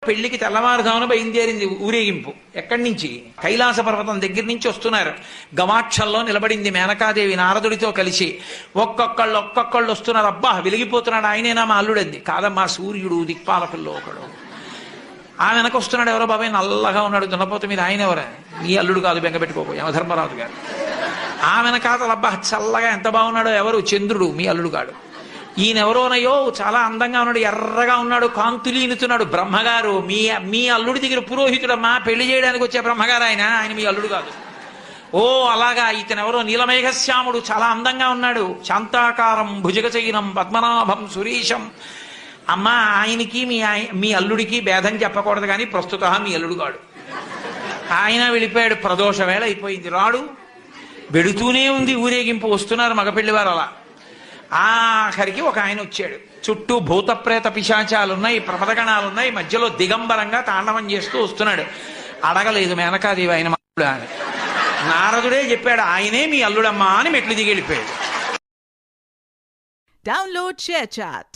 పెళ్లికి తెల్లవారుజామున బయలుదేరింది ఊరేగింపు. ఎక్కడి నుంచి? కైలాస పర్వతం దగ్గర నుంచి వస్తున్నారు. గవాక్షంలో నిలబడింది మేనకాదేవి నారదుడితో కలిసి. ఒక్కొక్కళ్ళు వస్తున్నారు. అబ్బా వెలిగిపోతున్నాడు, ఆయనేనా మా అల్లుడంది. కాదమ్మా, సూర్యుడు దిక్పాలకుల్లో ఒకడు. ఆ వెనక వస్తున్నాడు. ఎవరో బాబాయ్ నల్లగా ఉన్నాడు దున్నపోత మీద, ఆయన ఎవరా? మీ అల్లుడు కాదు, బెంగపెట్టుకోకు, యమధర్మరాజు గారు. ఆ వెనకాతలు అబ్బా చల్లగా ఎంత బాగున్నాడో, ఎవరు? చంద్రుడు, మీ అల్లుడు కాడు. ఈయనెవరోనయ్యో చాలా అందంగా ఉన్నాడు, ఎర్రగా ఉన్నాడు, కాంతులీనుతున్నాడు, బ్రహ్మగారు. మీ అల్లుడి దగ్గర పురోహితుడమ్మా, పెళ్లి చేయడానికి వచ్చే బ్రహ్మగారు ఆయన మీ అల్లుడు కాదు. ఓ అలాగా, ఇతనెవరో నీలమేఘశ్యాముడు, చాలా అందంగా ఉన్నాడు, శాంతాకారం భుజగచైనం పద్మనాభం సురీశం. అమ్మా, ఆయనకి మీ అల్లుడికి భేదం చెప్పకూడదు, కానీ ప్రస్తుత మీ అల్లుడు కాడు. ఆయన వెళ్ళిపోయాడు. ప్రదోష వేళ అయిపోయింది, రాడు. వెడుతూనే ఉంది ఊరేగింపు. వస్తున్నారు మగపెళ్లివారు. అలా ఆఖరికి ఒక ఆయన వచ్చాడు. చుట్టూ భూతప్రేత పిశాచాలున్నాయి, ప్రమదగణాలున్నాయి, మధ్యలో దిగంబరంగా తాండవం చేస్తూ వస్తున్నాడు. అడగలేదు మేనకాదేవి ఆయన అల్లుడా అని. నారదుడే చెప్పాడు, ఆయనే మీ అల్లుడమ్మా అని మెట్లు దిగి వెళ్ళిపోయాడు. Download ShareChat.